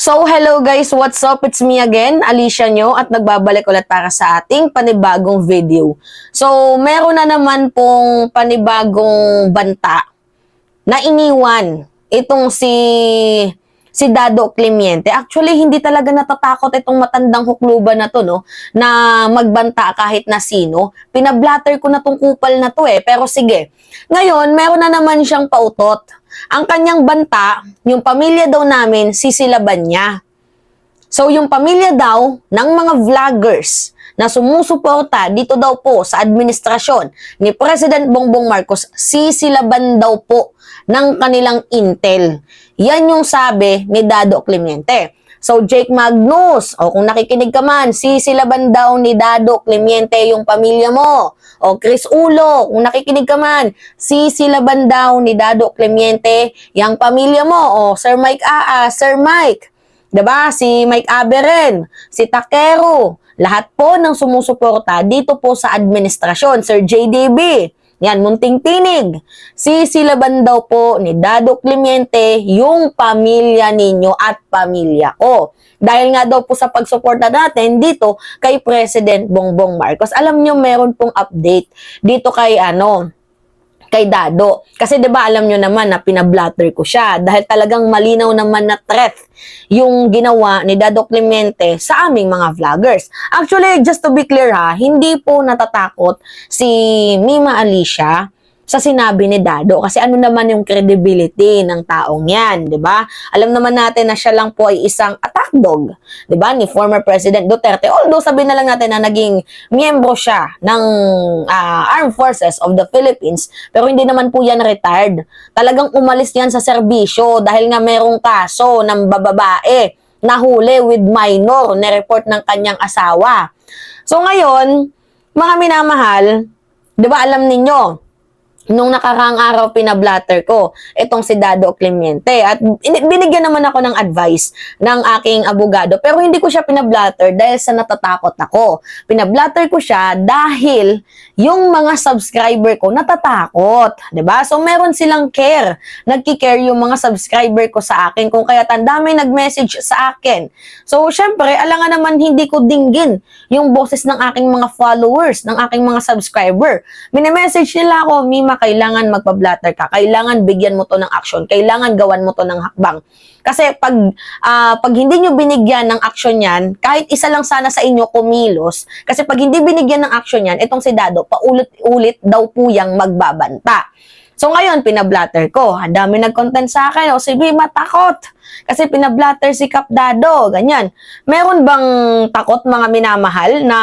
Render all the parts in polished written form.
So, hello guys, what's up? It's me again, Alicia nyo, at nagbabalik ulit para sa ating panibagong video. So, meron na naman pong panibagong banta na iniwan itong si Dado Climiente. Actually, hindi talaga natatakot itong matandang hukluban na to, no? Na magbanta kahit na sino. Pinablatter ko na tong kupal na to pero sige. Ngayon, meron na naman siyang pautot. Ang kanyang banta, yung pamilya daw namin, sisilaban niya. So, yung pamilya daw ng mga vloggers na sumusuporta dito daw po sa administrasyon ni President Bongbong Marcos, sisilaban daw po ng kanilang intel. Yan yung sabi ni Dado Climiente. So, Jake Magnus, o kung nakikinig ka man, sisilaban daw ni Dado Climiente yung pamilya mo. O Chris Ulo, kung nakikinig ka man, sisilaban daw ni Dado Climiente yung pamilya mo. O Sir Mike Sir Mike, diba? Si Mike Aberen, si Takero, lahat po ng sumusuporta dito po sa administrasyon. Sir JDB, yan, munting tinig. Sisilaban daw po ni Dado Climiente yung pamilya ninyo at pamilya ko. Dahil nga daw po sa pagsuporta natin dito kay President Bongbong Marcos. Alam nyo, meron pong update dito kay kay Dado. Kasi 'di ba alam nyo naman na pinablatter ko siya dahil talagang malinaw naman na threat yung ginawa ni Dado Climiente sa aming mga vloggers. Actually, just to be clear hindi po natatakot si Mima Alicia sa sinabi ni Dado kasi ano naman yung credibility ng taong yan, 'di ba? Alam naman natin na siya lang po ay isang attack dog, 'di ba, ni former President Duterte. Although sabihin na lang natin na naging miyembro siya ng Armed Forces of the Philippines, pero hindi naman po yan retired. Talagang umalis yan sa serbisyo dahil nga merong kaso ng bababae nahuli with minor na report ng kanyang asawa. So ngayon, mga minamahal, 'di ba alam ninyo, nung nakaraang araw pinablatter ko itong si Dado Climiente at binigyan naman ako ng advice ng aking abogado pero hindi ko siya pinablatter dahil sa natatakot ako. Pinablatter ko siya dahil yung mga subscriber ko natatakot, 'di ba? So meron silang care, nagki-care yung mga subscriber ko sa akin kung kaya tandami nag-message sa akin. So syempre, alangan naman hindi ko dinggin yung boses ng aking mga followers, ng aking mga subscriber. Mini-message nila ako, Mima, kailangan magpa-blatter ka, kailangan bigyan mo to ng action, kailangan gawan mo to ng hakbang. Kasi pag hindi nyo binigyan ng action yan, kahit isa lang sana sa inyo kumilos, kasi pag hindi binigyan ng action yan, itong si Dado, paulit-ulit daw po yang magbabanta. So ngayon, pinablatter ko. Ang dami nag-content sa akin. O si Bima, takot. Kasi pinablatter si Kap Dado. Ganyan. Meron bang takot mga minamahal na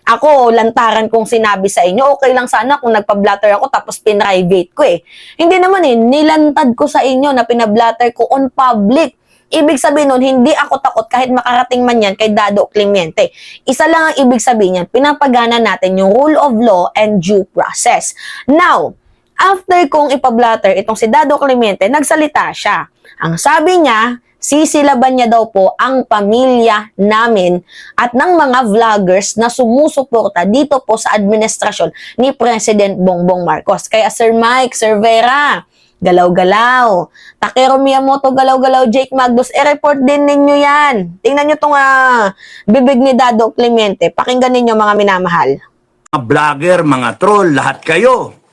ako, lantaran kong sinabi sa inyo, okay lang sana kung nagpa-blatter ako tapos pinrivate ko Hindi naman nilantad ko sa inyo na pinablatter ko on public. Ibig sabihin nun, hindi ako takot kahit makarating man yan kay Dado Climiente. Isa lang ang ibig sabihin yan, pinapagana natin yung rule of law and due process. Now, after kong ipablatter itong si Dado Climiente, nagsalita siya. Ang sabi niya, sisilaban niya daw po ang pamilya namin at ng mga vloggers na sumusuporta dito po sa administrasyon ni President Bongbong Marcos. Kaya Sir Mike, Sir Vera, galaw-galaw. Takero Miyamoto, galaw-galaw. Jake Magnus, i-report din ninyo yan. Tingnan nyo itong bibig ni Dado Climiente. Pakinggan ninyo mga minamahal. Mga vlogger, mga troll, lahat kayo.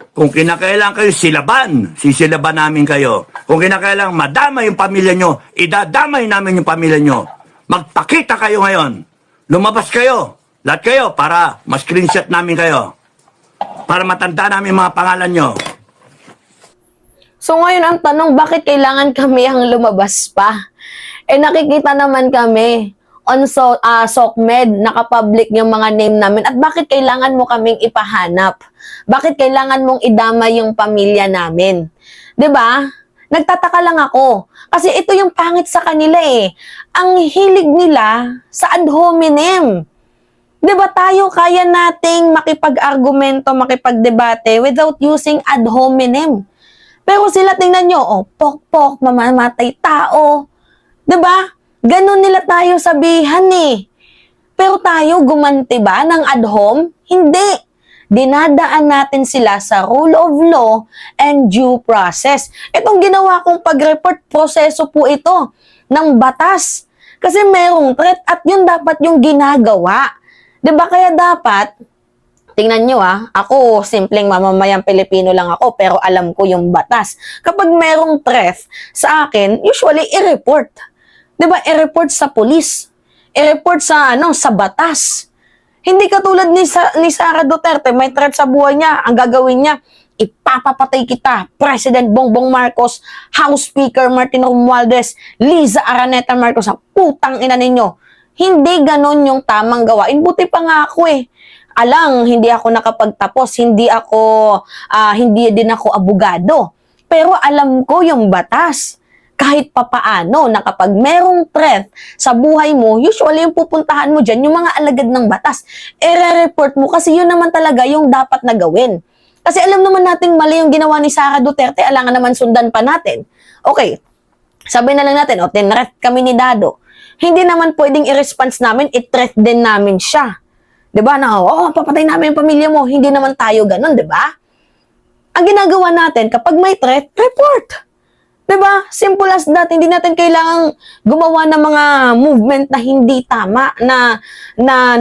Kung kinakailangan kayo silaban, sisilaban namin kayo. Kung kinakailangan madama yung pamilya nyo, idadamay namin yung pamilya nyo. Magpakita kayo ngayon. Lumabas kayo. Lahat kayo para ma-screenshot namin kayo. Para matanda namin mga pangalan nyo. So ngayon ang tanong, bakit kailangan kami ang lumabas pa? Nakikita naman kami on SOCMED, nakapublic yung mga name namin. At bakit kailangan mo kaming ipahanap? Bakit kailangan mong idama yung pamilya namin? 'Di ba? Nagtataka lang ako. Kasi ito yung pangit sa kanila Ang hilig nila sa ad hominem. 'Di ba tayo kaya nating makipag-argumento, makipagdebate without using ad hominem. Pero sila tingnan nyo, pok-pok, mamamatay tao. 'Di ba? Ganon nila tayo sabihan Pero tayo gumanti ba ng ad hom? Hindi. dinadaan natin sila sa rule of law and due process. Itong ginawa kong pag-report, proseso po ito. ng batas. Kasi merong threat at yun dapat yung ginagawa. 'Di ba? Kaya dapat, tingnan nyo ako, simpleng mamamayang Pilipino lang ako, pero alam ko yung batas. Kapag merong threat sa akin, usually i-report. 'Di ba? I-report sa police. I-report sa batas. Hindi katulad ni Sara Duterte, may threat sa buhay niya, ang gagawin niya, ipapapatay kita, President Bongbong Marcos, House Speaker Martin Romualdez, Liza Araneta Marcos, putang ina ninyo. Hindi ganon yung tamang gawain. Buti pa nga ako hindi ako nakapagtapos, hindi din ako abogado. Pero alam ko yung batas. Kahit papaano na kapag merong threat sa buhay mo, usually yung pupuntahan mo dyan, yung mga alagad ng batas, i-report mo kasi yun naman talaga yung dapat na gawin. Kasi alam naman natin mali yung ginawa ni Sara Duterte, alangan naman sundan pa natin. Okay, sabi na lang natin, tinret kami ni Dado. Hindi naman pwedeng i-response namin, i-threat din namin siya. Diba na, papatay namin yung pamilya mo. Hindi naman tayo ganun, diba? Ang ginagawa natin, kapag may threat, report. Diba? Simple as that. Hindi natin kailangang gumawa ng mga movement na hindi tama, na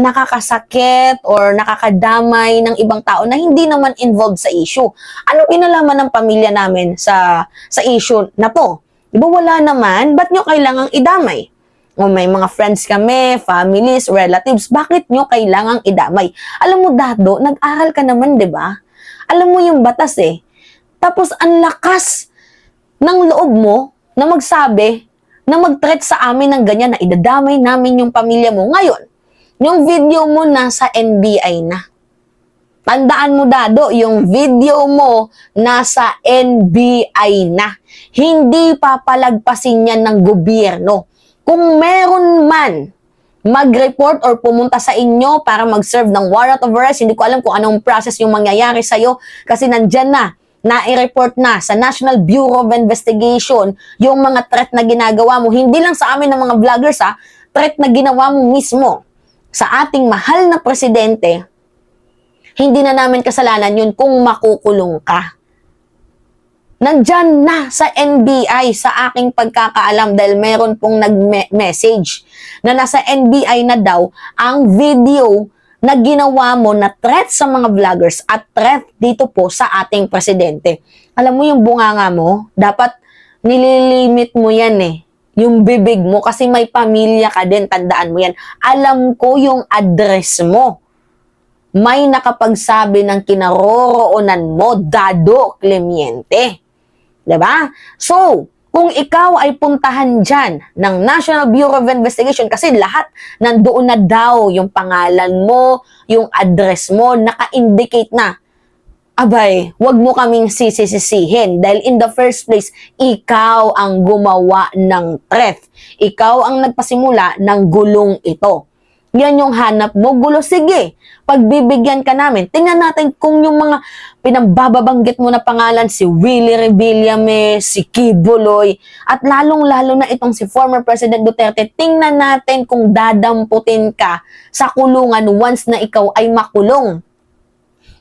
nakakasakit or nakakadamay ng ibang tao na hindi naman involved sa issue. Ano kinalaman ng pamilya namin sa issue na to? Diba wala naman? Ba't nyo kailangang idamay? O may mga friends kami, families, relatives, bakit nyo kailangang idamay? Alam mo, Dado, nag-aral ka naman, diba? Alam mo yung batas Tapos ang lakas ng loob mo na magsabi, na mag-threat sa amin ng ganyan na idadamay namin yung pamilya mo. Ngayon, yung video mo nasa NBI na. Tandaan mo, Dado, yung video mo nasa NBI na. Hindi papalagpasin yan ng gobyerno. Kung meron man mag-report or pumunta sa inyo para mag-serve ng warrant of arrest, hindi ko alam kung anong process yung mangyayari sa'yo kasi nandyan na i-report na sa National Bureau of Investigation yung mga threat na ginagawa mo. Hindi lang sa amin ng mga vloggers threat na ginawa mo mismo sa ating mahal na presidente. Hindi na namin kasalanan yun kung makukulong ka. Nandyan na sa NBI sa aking pagkakaalam dahil meron pong nag-message na nasa NBI na daw ang video na ginawa mo na threat sa mga vloggers at threat dito po sa ating presidente. Alam mo yung bunganga mo, dapat nililimit mo yan yung bibig mo kasi may pamilya ka din, tandaan mo yan. Alam ko yung address mo. May nakapagsabi ng kinaroroonan mo, Dado Clemente. Diba? So, kung ikaw ay puntahan dyan ng National Bureau of Investigation, kasi lahat nandoon na daw yung pangalan mo, yung address mo, naka-indicate na, abay, wag mo kaming sisisihin dahil in the first place, ikaw ang gumawa ng threat. Ikaw ang nagpasimula ng gulong ito. Yan yung hanap mo, gulo. Sige, pagbibigyan ka namin. Tingnan natin kung yung mga pinambababanggit mo na pangalan, si Willie Revillame, si Kibuloy, at lalong-lalo na itong si former President Duterte, tingnan natin kung dadamputin ka sa kulungan once na ikaw ay makulong.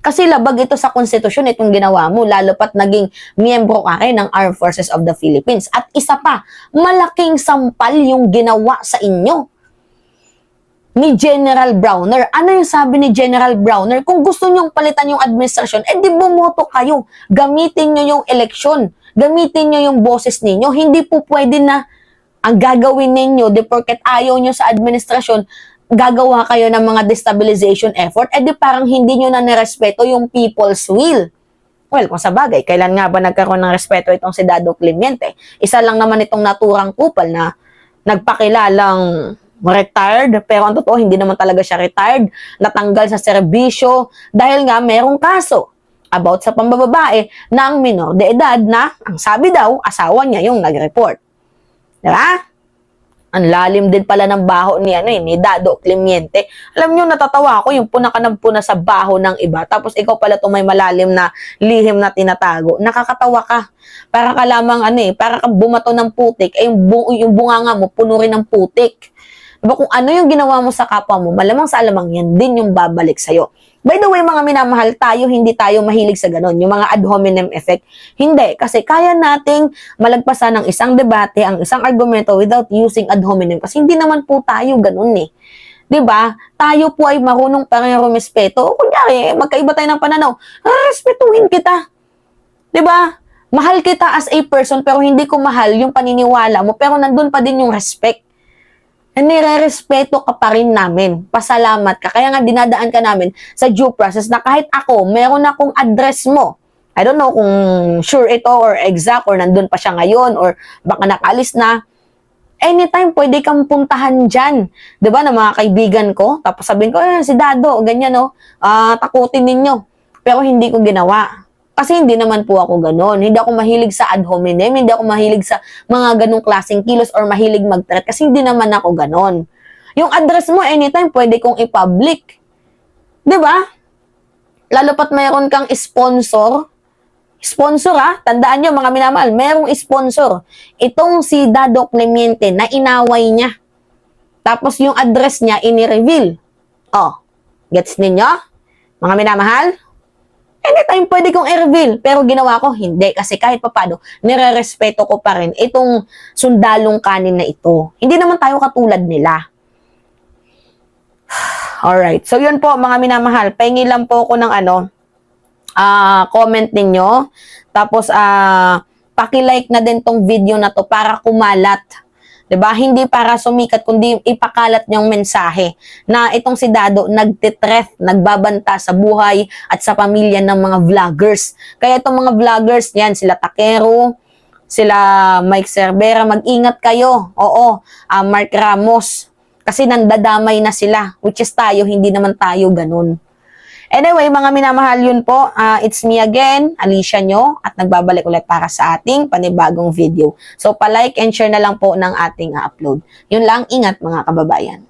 Kasi labag ito sa konstitusyon itong ginawa mo, lalo pat naging miyembro ka ng Armed Forces of the Philippines. At isa pa, malaking sampal yung ginawa sa inyo ni General Browner. Ano yung sabi ni General Browner? Kung gusto nyong palitan yung administrasyon, di bumoto kayo. Gamitin nyo yung eleksyon. Gamitin nyo yung boses ninyo. Hindi po pwede na ang gagawin ninyo, porket ayaw nyo sa administrasyon, gagawa kayo ng mga destabilization effort, di parang hindi nyo na nirespeto yung people's will. Well, kung sa bagay, kailan nga ba nagkaroon ng respeto itong si Dado Clemente? Isa lang naman itong naturang kupal na nagpakilalang retired, pero ang totoo, hindi naman talaga siya retired, natanggal sa serbisyo dahil nga merong kaso about sa pambababae ng minor de edad na, ang sabi daw, asawa niya yung nag-report. Diba? Ang lalim din pala ng baho ni Dado Clemente. Alam niyo, natatawa ako yung puna ka ng puna sa baho ng iba, tapos ikaw pala itong may malalim na lihim na tinatago. Nakakatawa ka. Para ka lamang para ka bumato ng putik, yung bunganga mo puno rin ng putik. Diba, kung ano yung ginawa mo sa kapwa mo, malamang sa alamang yan din yung babalik sa'yo. By the way, mga minamahal, hindi tayo mahilig sa ganun. Yung mga ad hominem effect. Hindi. Kasi kaya nating malagpasan ng isang debate, ang isang argumento without using ad hominem. Kasi hindi naman po tayo ganun eh. 'Di ba? Tayo po ay marunong parang rumespeto. Kunyari, magkaiba tayo ng pananaw. Respetuhin kita. 'Di ba? Mahal kita as a person pero hindi ko mahal yung paniniwala mo pero nandun pa din yung respect. Nire-respeto ka pa rin namin. Pasalamat ka. Kaya nga dinadaan ka namin sa due process na kahit ako, meron akong address mo. I don't know kung sure ito or exact or nandun pa siya ngayon or baka nakalis na. Anytime pwede kang puntahan dyan. 'Di ba, na mga kaibigan ko? Tapos sabihin ko, si Dado, ganyan no, takutin ninyo. Pero hindi ko ginawa. Kasi hindi naman po ako ganon. Hindi ako mahilig sa ad hominem, hindi ako mahilig sa mga ganong klaseng kilos or mahilig mag-threat kasi hindi naman ako ganon. Yung address mo, anytime pwede kong i-public. 'Di ba? Lalo pat mayroon kang sponsor. Sponsor tandaan nyo mga minamahal, merong sponsor. Itong si Dado Clemente na inaway niya. Tapos yung address niya ini-reveal. Oh, gets ninyo? Mga minamahal? Anytime pwede kong i-reveal, pero ginawa ko hindi kasi kahit papano, nire-respeto ko pa rin itong sundalong kanin na ito. Hindi naman tayo katulad nila. Alright, so yun po mga minamahal, pahingi lang po ako ng comment ninyo. Tapos, paki-like na din tong video na to para kumalat. 'Di ba? Hindi para sumikat, kundi ipakalat niyong mensahe na itong si Dado nagtitreth, nagbabanta sa buhay at sa pamilya ng mga vloggers. Kaya itong mga vloggers, yan, sila Takero, sila Mike Cervera, mag-ingat kayo. Oo, Mark Ramos. Kasi nandadamay na sila, which is tayo, hindi naman tayo ganun. Anyway, mga minamahal, yun po. It's me again, Alicia nyo, at nagbabalik ulit para sa ating panibagong video. So, pa-like and share na lang po ng ating upload. Yun lang, ingat mga kababayan.